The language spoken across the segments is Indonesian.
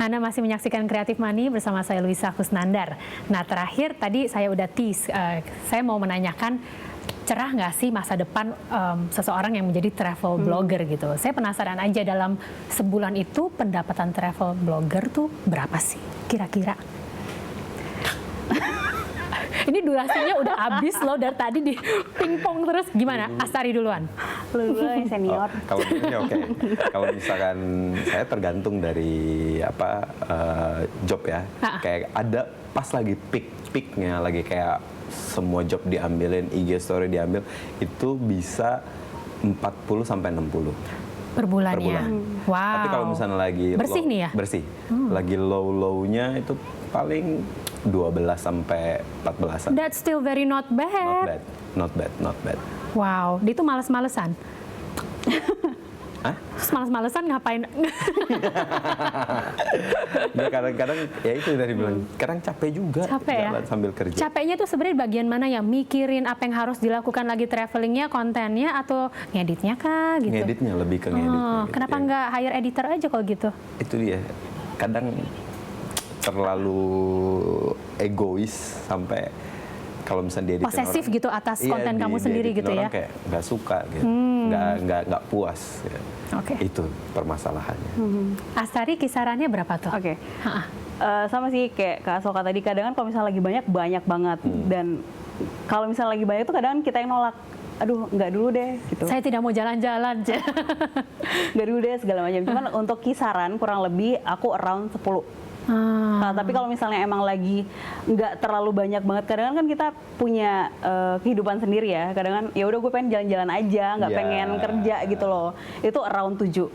Anda masih menyaksikan Creative Money bersama saya Luisa Kusnandar. Nah, terakhir tadi saya udah tease, saya mau menanyakan cerah nggak sih masa depan seseorang yang menjadi travel blogger gitu. Saya penasaran aja dalam sebulan itu pendapatan travel blogger tuh berapa sih kira-kira? Ini durasinya udah habis loh dari tadi di pingpong terus. Gimana? Astari duluan. Lu dulu yang senior. Kalau ini oke. Kalau misalkan saya tergantung dari job ya. Kayak ada pas lagi peak-peaknya, lagi kayak semua job diambilin, IG story diambil, itu bisa 40 sampai 60 per bulan. Wow. Tapi kalau misalnya lagi bersih low, nih ya? Bersih. Lagi low-lownya itu paling 12 sampai 14-an. That's still very not bad. Not bad. Wow, dia itu males-malesan. Hah? Terus males-malesan ngapain? Ya kadang-kadang ya itu dari bilang, kadang capek juga jalan sambil kerja. Capeknya tuh sebenarnya bagian mana ya? Mikirin apa yang harus dilakukan lagi travelingnya, kontennya, atau ngeditnya kah gitu? Ngeditnya, lebih ke ngeditnya. Gitu. Kenapa nggak hire editor aja kalau gitu? Itu dia. Kadang terlalu egois sampai kalau misalnya dia posesif orang, gitu atas konten kamu sendiri gitu ya? Kayak nggak suka gitu, nggak puas. Ya. Itu permasalahannya. Astari kisarannya berapa tuh? Sama sih kayak Kak Asoka tadi, kadang kan kalau misalnya lagi banyak banget, dan kalau misalnya lagi banyak tuh kadang kita yang nolak. Aduh, nggak dulu deh gitu. Saya tidak mau jalan-jalan. Nggak dulu deh segala macam. Cuman untuk kisaran kurang lebih aku around 10. Nah, tapi kalau misalnya emang lagi nggak terlalu banyak banget, kadang kan kita punya kehidupan sendiri ya. Kadang kan ya udah gue pengen jalan-jalan aja, nggak pengen kerja gitu loh. Itu around 7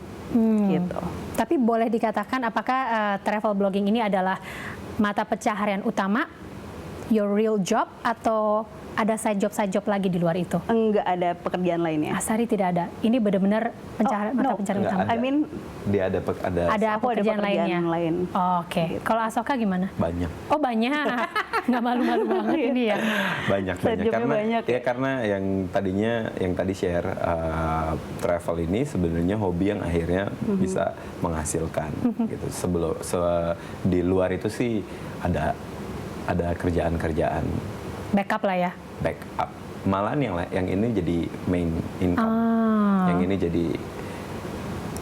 gitu. Tapi boleh dikatakan apakah travel blogging ini adalah mata pencaharian utama, your real job, atau ada side job lagi di luar itu? Enggak ada pekerjaan lainnya. Astari tidak ada. Ini benar-benar mata pencaharian utama. I mean, dia ada pekerjaan lainnya. Oke. Kalau Asoka gimana? Banyak. Oh, banyak. Nggak malu-malu banget ini ya. Banyak. Karena yang tadi share travel ini sebenarnya hobi yang akhirnya bisa menghasilkan gitu. Di luar itu sih ada kerjaan-kerjaan. Backup lah ya. Backup. Malahan yang ini jadi main income. Yang ini jadi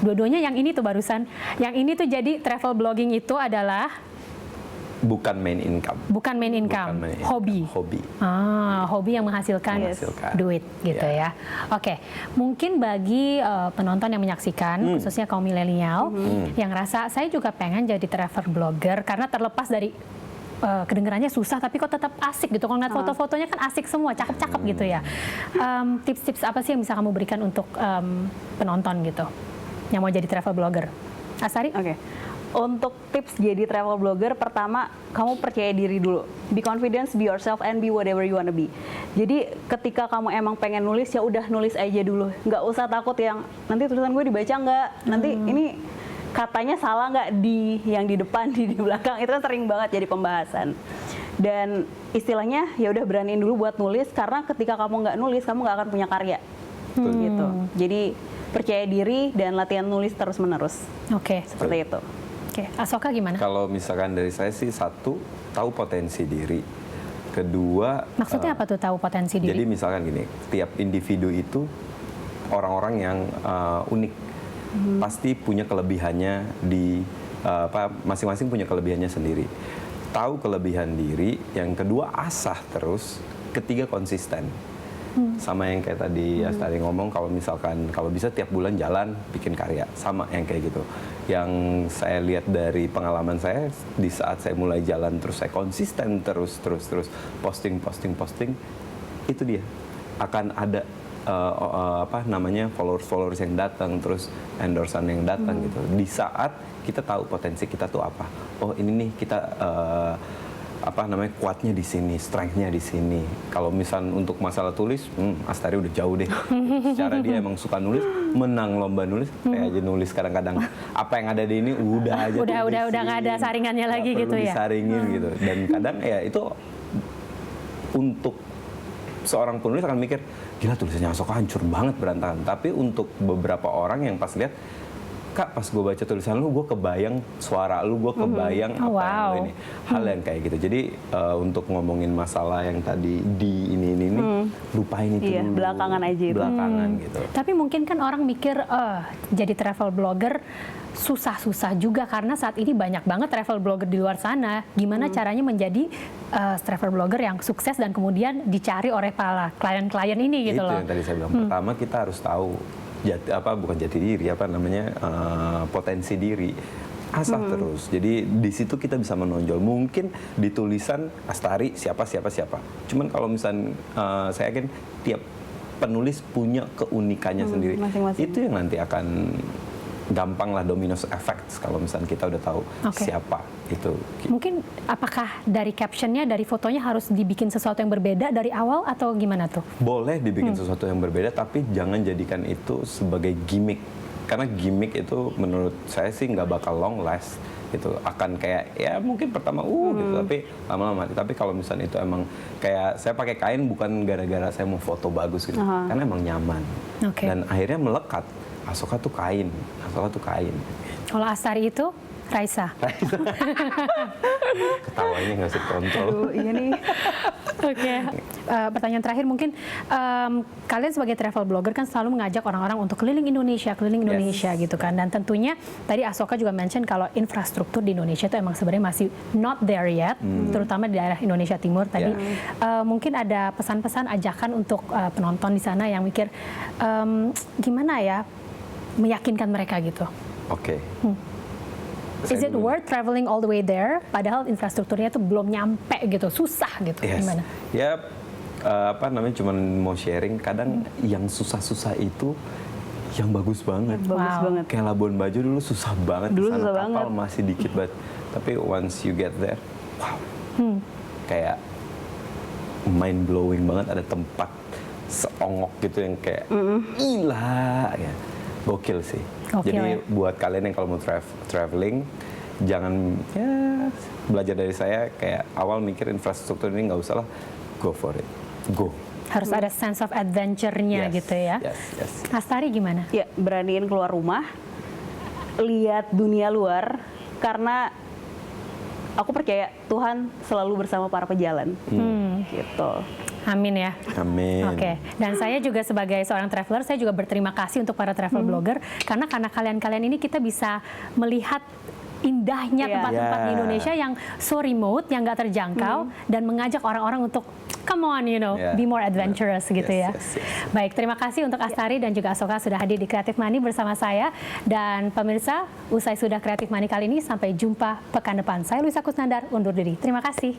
dua-duanya yang ini tuh barusan. Yang ini tuh jadi travel blogging itu adalah bukan main income. Bukan main income. Hobi. Hobi yang menghasilkan duit gitu ya. Oke. Mungkin bagi penonton yang menyaksikan, khususnya kaum milenial yang rasa saya juga pengen jadi travel blogger karena terlepas dari kedengarannya susah tapi kok tetap asik gitu. Kalau ngeliat foto-fotonya kan asik semua, cakep-cakep gitu ya. Tips-tips apa sih yang bisa kamu berikan untuk penonton gitu yang mau jadi travel blogger? Astari? Untuk tips jadi travel blogger, pertama kamu percaya diri dulu. Be confident, be yourself, and be whatever you wanna be. Jadi ketika kamu emang pengen nulis, ya udah nulis aja dulu. Nggak usah takut yang nanti tulisan gue dibaca nggak, nanti ini katanya salah nggak di yang di depan, di belakang. Itu kan sering banget jadi pembahasan. Dan istilahnya ya udah beraniin dulu buat nulis, karena ketika kamu nggak nulis, kamu nggak akan punya karya. Gitu. Jadi percaya diri dan latihan nulis terus menerus. Seperti itu. Asoka gimana? Kalau misalkan dari saya sih, satu, tahu potensi diri. Kedua, maksudnya apa tuh tahu potensi diri? Jadi misalkan gini, tiap individu itu orang-orang yang unik. Pasti punya kelebihannya masing-masing punya kelebihannya sendiri. Tahu kelebihan diri, yang kedua asah terus, ketiga konsisten. Sama yang kayak tadi Astari ngomong, kalau misalkan kalau bisa tiap bulan jalan bikin karya, sama yang kayak gitu. Yang saya lihat dari pengalaman saya, di saat saya mulai jalan terus saya konsisten terus posting, itu dia akan ada followers yang datang, terus endorsan yang datang gitu. Di saat kita tahu potensi kita tuh apa. Oh, ini nih kita kuatnya di sini, strength-nya di sini. Kalau misal untuk masalah tulis, Astari udah jauh deh. Secara dia emang suka nulis, menang lomba nulis, kayak aja nulis kadang-kadang. Apa yang ada di ini udah aja. Udah nggak ada saringannya lagi gitu ya. Disaringin gitu. Dan kadang ya itu untuk seorang penulis akan mikir, gila tulisannya Asoka hancur banget, berantakan. Tapi untuk beberapa orang yang pas lihat, Kak, pas gue baca tulisan lu, gue kebayang suara lu, gue kebayang apa yang lu ini. Hal yang kayak gitu. Jadi untuk ngomongin masalah yang tadi di ini lupain itu dulu. Belakangan aja itu. Belakangan gitu. Tapi mungkin kan orang mikir, jadi travel blogger susah-susah juga karena saat ini banyak banget travel blogger di luar sana. Gimana caranya menjadi travel blogger yang sukses dan kemudian dicari oleh para klien-klien ini gitu Itu loh. yang tadi saya bilang. Pertama kita harus tahu bukan jati diri, potensi diri. Asah terus. Jadi di situ kita bisa menonjol. Mungkin di tulisan Astari siapa. Cuman kalau misalnya saya yakin tiap penulis punya keunikannya sendiri. Masing-masing. Itu yang nanti akan gampang lah domino effect kalau misalnya kita udah tahu siapa itu. Mungkin apakah dari captionnya, dari fotonya harus dibikin sesuatu yang berbeda dari awal atau gimana tuh? Boleh dibikin sesuatu yang berbeda, tapi jangan jadikan itu sebagai gimmick. Karena gimmick itu menurut saya sih nggak bakal long last. Itu akan kayak ya mungkin pertama gitu, tapi lama-lama. Tapi kalau misalnya itu emang kayak saya pakai kain bukan gara-gara saya mau foto bagus gitu, karena emang nyaman. Dan akhirnya melekat. Asoka tuh kain. Kalau Astari itu Raisa. Ketawanya nggak bisa kontrol. Iya nih. Oke. Pertanyaan terakhir mungkin, kalian sebagai travel blogger kan selalu mengajak orang-orang untuk keliling Indonesia gitu kan. Dan tentunya tadi Asoka juga mention kalau infrastruktur di Indonesia itu emang sebenarnya masih not there yet, terutama di daerah Indonesia Timur tadi. Mungkin ada pesan-pesan ajakan untuk penonton di sana yang mikir gimana ya meyakinkan mereka gitu. Oke. Is it worth traveling all the way there? Padahal infrastrukturnya tuh belum nyampe gitu, susah gitu. Gimana? Ya, cuman mau sharing. Kadang yang susah-susah itu yang bagus banget. Bagus banget. Kayak Labuan Bajo dulu susah banget. Dulu Kesana susah kapal banget. masih dikit banget. Tapi once you get there, wow. Kayak mind blowing banget. Ada tempat seongok gitu yang kayak gila ya. Gokil sih. Jadi buat kalian yang kalau mau traveling, jangan belajar dari saya kayak awal mikir infrastruktur ini nggak usah lah, go for it, go. Harus ada sense of adventure-nya gitu ya. Yes. Astari gimana? Ya, beraniin keluar rumah, lihat dunia luar, karena aku percaya Tuhan selalu bersama para pejalan. Gitu. Amin ya. Amin. Oke. Dan saya juga sebagai seorang traveler, saya juga berterima kasih untuk para travel blogger karena kalian-kalian ini kita bisa melihat indahnya tempat-tempat di Indonesia yang so remote, yang nggak terjangkau, dan mengajak orang-orang untuk come on, be more adventurous gitu ya. Baik, terima kasih untuk Astari dan juga Asoka sudah hadir di Creative Money bersama saya. Dan pemirsa, usai sudah Creative Money kali ini, sampai jumpa pekan depan. Saya Luisa Kusnandar, undur diri. Terima kasih.